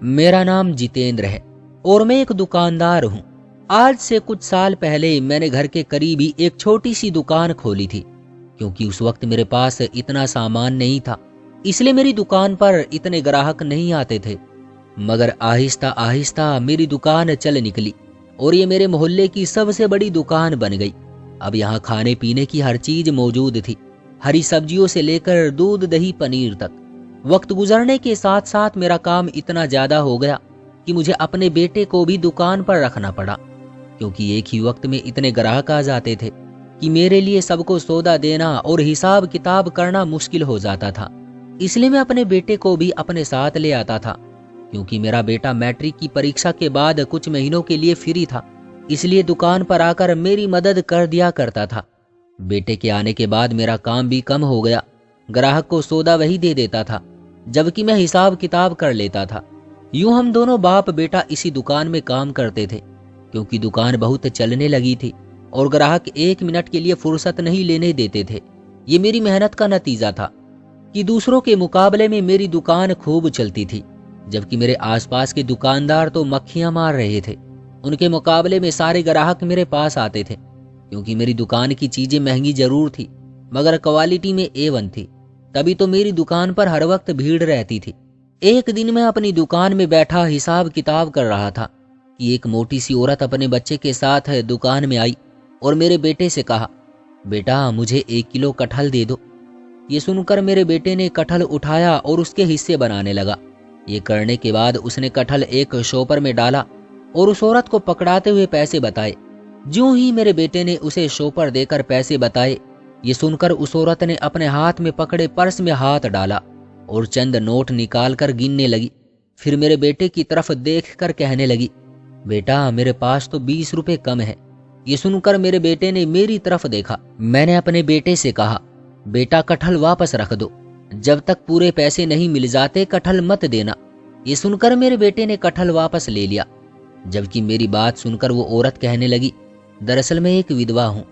मेरा नाम जितेंद्र है और मैं एक दुकानदार हूँ। आज से कुछ साल पहले मैंने घर के करीब ही एक छोटी सी दुकान खोली थी। क्योंकि उस वक्त मेरे पास इतना सामान नहीं था, इसलिए मेरी दुकान पर इतने ग्राहक नहीं आते थे। मगर आहिस्ता आहिस्ता मेरी दुकान चल निकली और ये मेरे मोहल्ले की सबसे बड़ी दुकान बन गई। अब यहाँ खाने पीने की हर चीज मौजूद थी, हरी सब्जियों से लेकर दूध दही पनीर तक। वक्त गुजरने के साथ साथ मेरा काम इतना ज्यादा हो गया कि मुझे अपने बेटे को भी दुकान पर रखना पड़ा। क्योंकि एक ही वक्त में इतने ग्राहक आ जाते थे कि मेरे लिए सबको सौदा देना और हिसाब किताब करना मुश्किल हो जाता था। इसलिए मैं अपने बेटे को भी अपने साथ ले आता था। क्योंकि मेरा बेटा मैट्रिक की परीक्षा के बाद कुछ महीनों के लिए फ्री था, इसलिए दुकान पर आकर मेरी मदद कर दिया करता था। बेटे के आने के बाद मेरा काम भी कम हो गया। ग्राहक को सौदा वही दे देता था, जबकि मैं हिसाब किताब कर लेता था। यूं हम दोनों बाप बेटा इसी दुकान में काम करते थे। क्योंकि दुकान बहुत चलने लगी थी और ग्राहक 1 मिनट के लिए फुर्सत नहीं लेने देते थे। ये मेरी मेहनत का नतीजा था कि दूसरों के मुकाबले में मेरी दुकान खूब चलती थी, जबकि मेरे आसपास के दुकानदार तो मक्खियां मार रहे थे। उनके मुकाबले में सारे ग्राहक मेरे पास आते थे। क्योंकि मेरी दुकान की चीजें महंगी जरूर थी, मगर क्वालिटी में A1 थी, तभी तो मेरी दुकान पर हर वक्त भीड़ रहती थी। एक दिन मैं अपनी दुकान में बैठा हिसाब किताब कर रहा था कि एक मोटी सी औरत अपने बच्चे के साथ दुकान में आई और मेरे बेटे से कहा, बेटा मुझे 1 किलो कटहल दे दो। ये सुनकर मेरे बेटे ने कटहल उठाया और उसके हिस्से बनाने लगा। ये करने के बाद उसने कटहल एक शॉपर में डाला और उस औरत को पकड़ाते हुए पैसे बताए। ज्यों ही मेरे बेटे ने उसे शॉपर देकर पैसे बताए, ये सुनकर उस औरत ने अपने हाथ में पकड़े पर्स में हाथ डाला और चंद नोट निकाल कर गिनने लगी। फिर मेरे बेटे की तरफ देख कर कहने लगी, बेटा मेरे पास तो 20 रुपए कम है। ये सुनकर मेरे बेटे ने मेरी तरफ देखा। मैंने अपने बेटे से कहा, बेटा कटहल वापस रख दो, जब तक पूरे पैसे नहीं मिल जाते कटहल मत देना। ये सुनकर मेरे बेटे ने कटहल वापस ले लिया। जबकि मेरी बात सुनकर वो औरत कहने लगी, दरअसल मैं एक विधवा हूँ,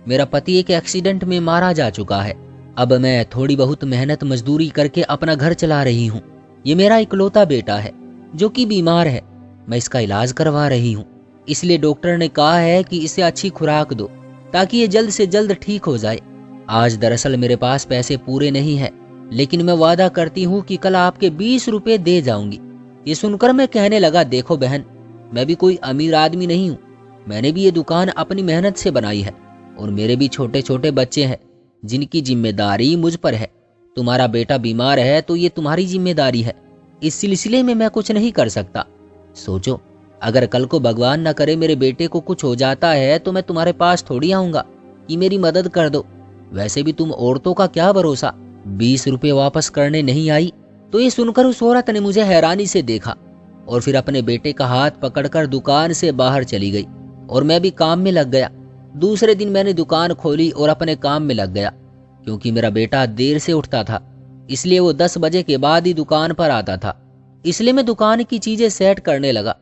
मेरा पति एक एक्सीडेंट में मारा जा चुका है। अब मैं थोड़ी बहुत मेहनत मजदूरी करके अपना घर चला रही हूँ। ये मेरा इकलौता बेटा है जो कि बीमार है, मैं इसका इलाज करवा रही हूँ। इसलिए डॉक्टर ने कहा है कि इसे अच्छी खुराक दो ताकि ये जल्द से जल्द ठीक हो जाए। आज दरअसल मेरे पास पैसे पूरे नहीं है, लेकिन मैं वादा करती हूँ कि कल आपके 20 रुपए दे जाऊंगी। ये सुनकर मैं कहने लगा, देखो बहन, मैं भी कोई अमीर आदमी नहीं हूँ, मैंने भी ये दुकान अपनी मेहनत से बनाई है और मेरे भी छोटे छोटे बच्चे हैं जिनकी जिम्मेदारी मुझ पर है। तुम्हारा बेटा बीमार है तो ये तुम्हारी जिम्मेदारी है, इस सिलसिले में मैं कुछ नहीं कर सकता। सोचो, अगर कल को भगवान न करे मेरे बेटे को कुछ हो जाता है तो मैं तुम्हारे पास थोड़ी आऊंगा कि मेरी मदद कर दो। वैसे भी तुम औरतों का क्या भरोसा। 20 रुपए वापस करने नहीं आई। तो ये सुनकर उस औरत ने मुझे हैरानी से देखा और फिर अपने बेटे का हाथ पकड़कर दुकान से बाहर चली गई और मैं भी काम में लग गया। दूसरे दिन मैंने दुकान खोली और अपने काम में लग गया। क्योंकि मेरा बेटा देर से उठता था, इसलिए वो 10 बजे के बाद ही दुकान पर आता था। इसलिए मैं दुकान की चीजें सेट करने लगा।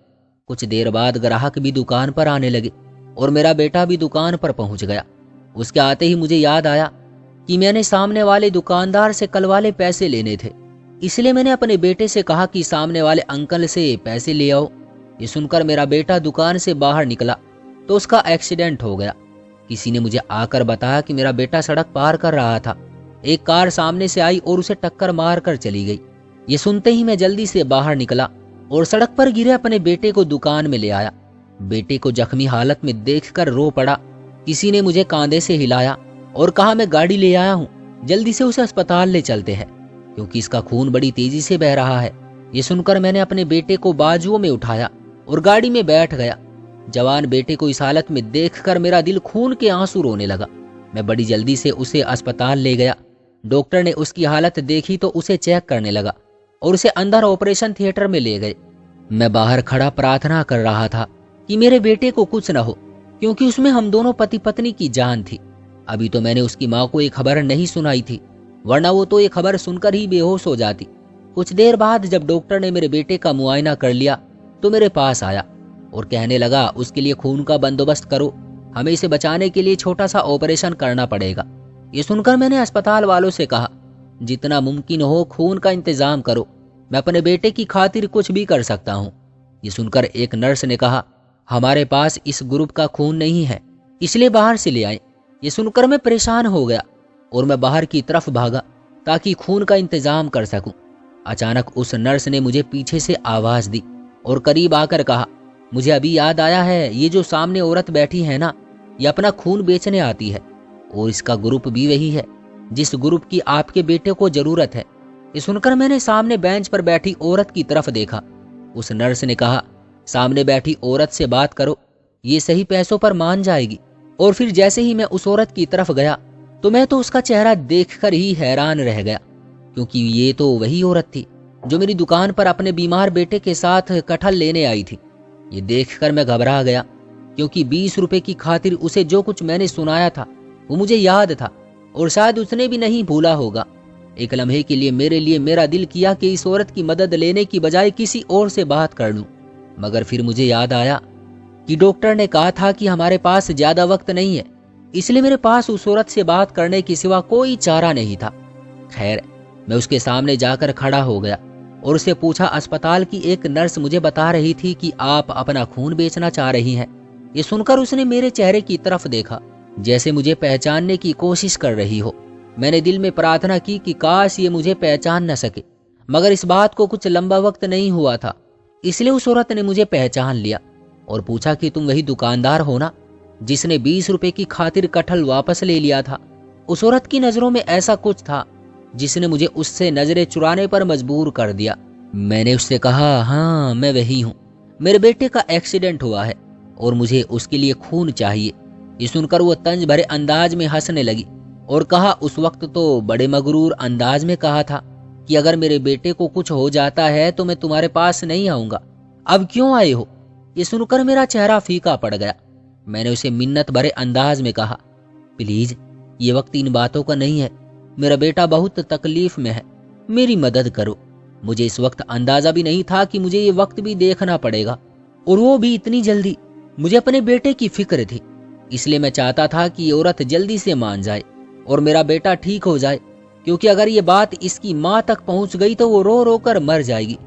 कुछ देर बाद ग्राहक भी दुकान पर आने लगे और मेरा बेटा भी दुकान पर पहुंच गया। उसके आते ही मुझे याद आया कि मैंने सामने वाले दुकानदार से कल वाले पैसे लेने थे, इसलिए मैंने अपने बेटे से कहा कि सामने वाले अंकल से पैसे ले आओ। ये सुनकर मेरा बेटा दुकान से बाहर निकला तो उसका एक्सीडेंट हो गया। किसी ने मुझे आकर बताया कि मेरा बेटा सड़क पार कर रहा था, एक कार सामने से आई और उसे टक्कर मार कर चली गई। ये सुनते ही मैं जल्दी से बाहर निकला और सड़क पर गिरे अपने बेटे को दुकान में ले आया। बेटे को जख्मी हालत में देखकर रो पड़ा। किसी ने मुझे कांधे से हिलाया और कहा, मैं गाड़ी ले आया हूँ, जल्दी से उसे अस्पताल ले चलते हैं क्योंकि इसका खून बड़ी तेजी से बह रहा है। ये सुनकर मैंने अपने बेटे को बाजुओं में उठाया और गाड़ी में बैठ गया। जवान बेटे को इस हालत में देखकर मेरा दिल खून के आंसू रोने लगा। मैं बड़ी जल्दी से उसे अस्पताल ले गया। डॉक्टर ने उसकी हालत देखी तो उसे चेक करने लगा और उसे अंदर ऑपरेशन थिएटर में ले गए। मैं बाहर खड़ा प्रार्थना कर रहा था कि मेरे बेटे को कुछ न हो, क्योंकि उसमें हम दोनों पति पत्नी की जान थी। अभी तो मैंने उसकी माँ को ये खबर नहीं सुनाई थी, वरना वो तो ये खबर सुनकर ही बेहोश हो जाती। कुछ देर बाद जब डॉक्टर ने मेरे बेटे का मुआयना कर लिया तो मेरे पास आया और कहने लगा, उसके लिए खून का बंदोबस्त करो, हमें इसे बचाने के लिए छोटा सा ऑपरेशन करना पड़ेगा। ये सुनकर मैंने अस्पताल वालों से कहा, जितना मुमकिन हो खून का इंतजाम करो, मैं अपने बेटे की खातिर कुछ भी कर सकता हूँ। ये सुनकर एक नर्स ने कहा, हमारे पास इस ग्रुप का खून नहीं है, इसलिए बाहर से ले आए। ये सुनकर मैं परेशान हो गया और मैं बाहर की तरफ भागा ताकि खून का इंतजाम कर सकूं। अचानक उस नर्स ने मुझे पीछे से आवाज दी और करीब आकर कहा, मुझे अभी याद आया है, ये जो सामने औरत बैठी है ना, ये अपना खून बेचने आती है और इसका ग्रुप भी वही है जिस ग्रुप की आपके बेटे को जरूरत है। ये सुनकर मैंने सामने बेंच पर बैठी औरत की तरफ देखा। उस नर्स ने कहा, सामने बैठी औरत से बात करो, ये सही पैसों पर मान जाएगी। और फिर जैसे ही मैं उस औरत की तरफ गया तो मैं तो उसका चेहरा देखकर ही हैरान रह गया, क्योंकि ये तो वही औरत थी जो मेरी दुकान पर अपने बीमार बेटे के साथ कटहल लेने आई थी। ये देखकर मैं घबरा गया, क्योंकि 20 रुपए की खातिर उसे जो कुछ मैंने सुनाया था वो मुझे याद था और शायद उसने भी नहीं भूला होगा। एक लम्हे के लिए मेरा दिल किया कि इस औरत की मदद लेने की बजाय किसी और से बात कर लूं, मगर फिर मुझे याद आया कि डॉक्टर ने कहा था कि हमारे पास ज्यादा वक्त नहीं है, इसलिए मेरे पास उस औरत से बात करने के सिवा कोई चारा नहीं था। खैर, मैं उसके सामने जाकर खड़ा हो गया और उससे पूछा, अस्पताल की एक नर्स मुझे बता रही थी कि आप अपना खून बेचना चाह रही हैं। ये सुनकर उसने मेरे चेहरे की तरफ देखा, जैसे मुझे पहचानने की कोशिश कर रही हो। मैंने दिल में प्रार्थना की कि काश ये मुझे पहचान न सके, मगर इस बात को कुछ लंबा वक्त नहीं हुआ था, इसलिए उस औरत ने मुझे पहचान लिया और पूछा कि तुम वही दुकानदार हो ना जिसने 20 रुपए की खातिर कटहल वापस ले लिया था। उस औरत की नजरों में ऐसा कुछ था जिसने मुझे उससे नजरें चुराने पर मजबूर कर दिया। मैंने उससे कहा, हाँ मैं वही हूँ, मेरे बेटे का एक्सीडेंट हुआ है और मुझे उसके लिए खून चाहिए। ये सुनकर वो तंज भरे अंदाज में हंसने लगी और कहा, उस वक्त तो बड़े मगरूर अंदाज में कहा था कि अगर मेरे बेटे को कुछ हो जाता है तो मैं तुम्हारे पास नहीं आऊंगा, अब क्यों आए हो? ये सुनकर मेरा चेहरा फीका पड़ गया। मैंने उसे मिन्नत भरे अंदाज में कहा, प्लीज ये वक्त इन बातों का नहीं है, मेरा बेटा बहुत तकलीफ में है, मेरी मदद करो। मुझे इस वक्त अंदाजा भी नहीं था कि मुझे ये वक्त भी देखना पड़ेगा, और वो भी इतनी जल्दी। मुझे अपने बेटे की फिक्र थी, इसलिए मैं चाहता था कि ये औरत जल्दी से मान जाए और मेरा बेटा ठीक हो जाए, क्योंकि अगर ये बात इसकी माँ तक पहुंच गई तो वो रो रो कर मर जाएगी।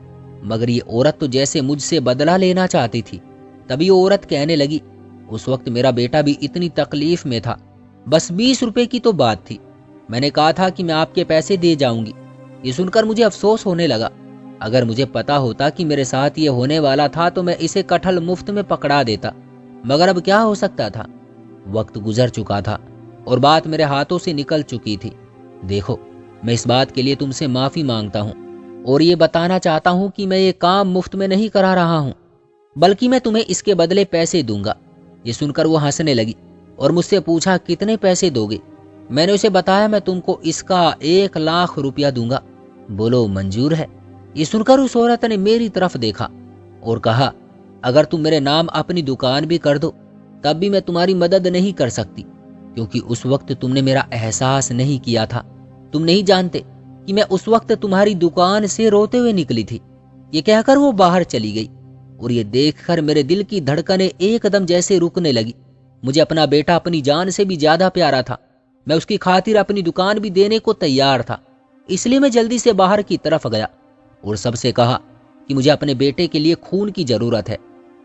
मगर ये औरत तो जैसे मुझसे बदला लेना चाहती थी। तभी वो औरत कहने लगी, उस वक्त मेरा बेटा भी इतनी तकलीफ में था, बस 20 रुपए की तो बात थी, मैंने कहा था कि मैं आपके पैसे दे जाऊंगी। ये सुनकर मुझे अफसोस होने लगा। अगर मुझे पता होता कि मेरे साथ ये होने वाला था तो मैं इसे कटहल मुफ्त में पकड़ा देता, मगर अब क्या हो सकता था। वक्त गुजर चुका था और बात मेरे हाथों से निकल चुकी थी। देखो, मैं इस बात के लिए तुमसे माफी मांगता हूँ और ये बताना चाहता हूँ कि मैं ये काम मुफ्त में नहीं करा रहा हूँ, बल्कि मैं तुम्हें इसके बदले पैसे दूंगा। ये सुनकर वो हंसने लगी और मुझसे पूछा, कितने पैसे दोगे? मैंने उसे बताया, मैं तुमको इसका 1 लाख रुपया दूंगा, बोलो मंजूर है? ये सुनकर उस औरत ने मेरी तरफ देखा और कहा, अगर तुम मेरे नाम अपनी दुकान भी कर दो तब भी मैं तुम्हारी मदद नहीं कर सकती, क्योंकि उस वक्त तुमने मेरा एहसास नहीं किया था। तुम नहीं जानते कि मैं उस वक्त तुम्हारी दुकान से रोते हुए निकली थी। ये कहकर वो बाहर चली गई और ये देखकर मेरे दिल की धड़कनें एकदम जैसे रुकने लगी। मुझे अपना बेटा अपनी जान से भी ज्यादा प्यारा था। मैं उसकी खातिर अपनी दुकान भी देने को तैयार था, इसलिए मैं जल्दी से बाहर की तरफ गया और सबसे कहा कि मुझे अपने बेटे के लिए खून की जरूरत है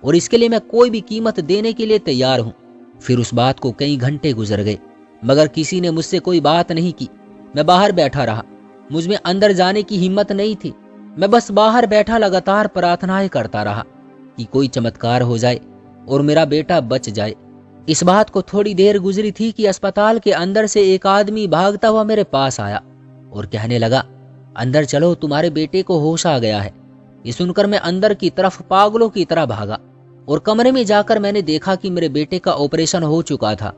और इसके लिए मैं कोई भी कीमत देने के लिए तैयार हूँ। फिर उस बात को कई घंटे गुजर गए, मगर किसी ने मुझसे कोई बात नहीं की। मैं बाहर बैठा रहा, मुझ में अंदर जाने की हिम्मत नहीं थी। मैं बस बाहर बैठा लगातार प्रार्थनाएं करता रहा कि कोई चमत्कार हो जाए और मेरा बेटा बच जाए। इस बात को थोड़ी देर गुजरी थी कि अस्पताल के अंदर से एक आदमी भागता हुआ मेरे पास आया और कहने लगा, अंदर चलो, तुम्हारे बेटे को होश आ गया है। ये सुनकर मैं अंदर की तरफ पागलों की तरह भागा और कमरे में जाकर मैंने देखा कि मेरे बेटे का ऑपरेशन हो चुका था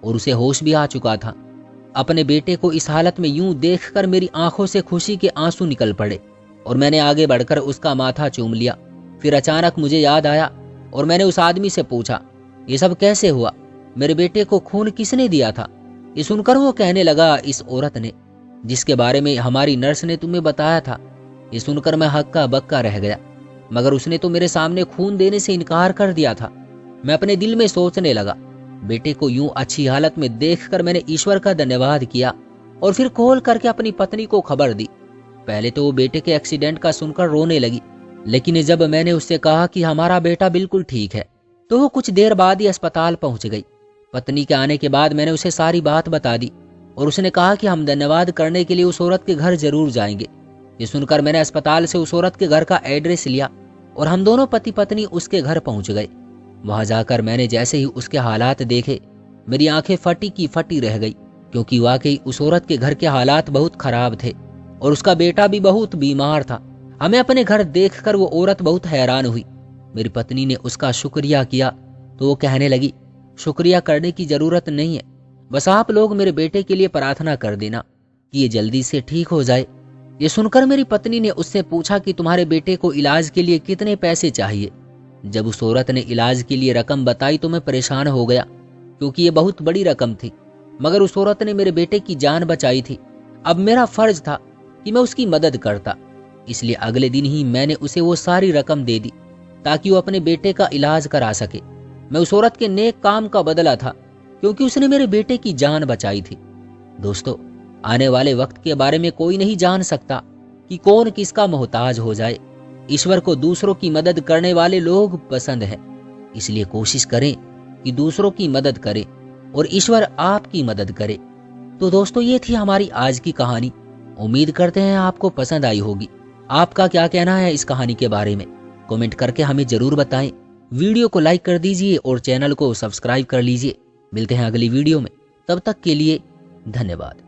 और उसे होश भी आ चुका था। अपने बेटे को इस हालत में यूं देखकर मेरी आंखों से खुशी के आंसू निकल पड़े और मैंने आगे बढ़कर उसका माथा चूम लिया। फिर अचानक मुझे याद आया और मैंने उस आदमी से पूछा, ये सब कैसे हुआ? मेरे बेटे को खून किसने दिया था? ये सुनकर वो कहने लगा, इस औरत ने, जिसके बारे में हमारी नर्स ने तुम्हें बताया था। ये सुनकर मैं हक्का बक्का रह गया, मगर उसने तो मेरे सामने खून देने से इनकार कर दिया था। मैं अपने दिल में सोचने लगा। बेटे को यूं अच्छी हालत में देखकर मैंने ईश्वर का धन्यवाद किया और फिर कॉल करके अपनी पत्नी को खबर दी। पहले तो वो बेटे के एक्सीडेंट का सुनकर रोने लगी, लेकिन जब मैंने उससे कहा कि हमारा बेटा बिल्कुल ठीक है तो वो कुछ देर बाद ही अस्पताल पहुंच गई। पत्नी के आने के बाद मैंने उसे सारी बात बता दी और उसने कहा कि हम धन्यवाद करने के लिए उस औरत के घर जरूर जाएंगे। ये सुनकर मैंने अस्पताल से उस औरत के घर का एड्रेस लिया और हम दोनों पति पत्नी उसके घर पहुंच गए। वहां जाकर मैंने जैसे ही उसके हालात देखे, मेरी आंखें फटी की फटी रह गई, क्योंकि वाकई उस औरत के घर के हालात बहुत खराब थे और उसका बेटा भी बहुत बीमार था। हमें अपने घर देखकर वो औरत बहुत हैरान हुई। मेरी पत्नी ने उसका शुक्रिया किया तो वो कहने लगी, शुक्रिया करने की जरूरत नहीं है, बस आप लोग मेरे बेटे के लिए प्रार्थना कर देना कि ये जल्दी से ठीक हो जाए। ये सुनकर मेरी पत्नी ने उससे पूछा कि तुम्हारे बेटे को इलाज के लिए कितने पैसे चाहिए। जब उस औरत ने इलाज के लिए रकम बताई तो मैं परेशान हो गया, क्योंकि ये बहुत बड़ी रकम थी, मगर उस औरत ने मेरे बेटे की जान बचाई थी। अब मेरा फर्ज था कि मैं उसकी मदद करता, इसलिए अगले दिन ही मैंने उसे वो सारी रकम दे दी ताकि वो अपने बेटे का इलाज करा सके। मैं उस औरत के नेक काम का बदला था, क्योंकि उसने मेरे बेटे की जान बचाई थी। दोस्तों, आने वाले वक्त के बारे में कोई नहीं जान सकता कि कौन किसका मोहताज हो जाए। ईश्वर को दूसरों की मदद करने वाले लोग पसंद है, इसलिए कोशिश करें कि दूसरों की मदद करें और ईश्वर आपकी मदद करे। तो दोस्तों, ये थी हमारी आज की कहानी। उम्मीद करते हैं आपको पसंद आई होगी। आपका क्या कहना है इस कहानी के बारे में? कमेंट करके हमें जरूर बताएं। वीडियो को लाइक कर दीजिए और चैनल को सब्सक्राइब कर लीजिए। मिलते हैं अगली वीडियो में, तब तक के लिए धन्यवाद।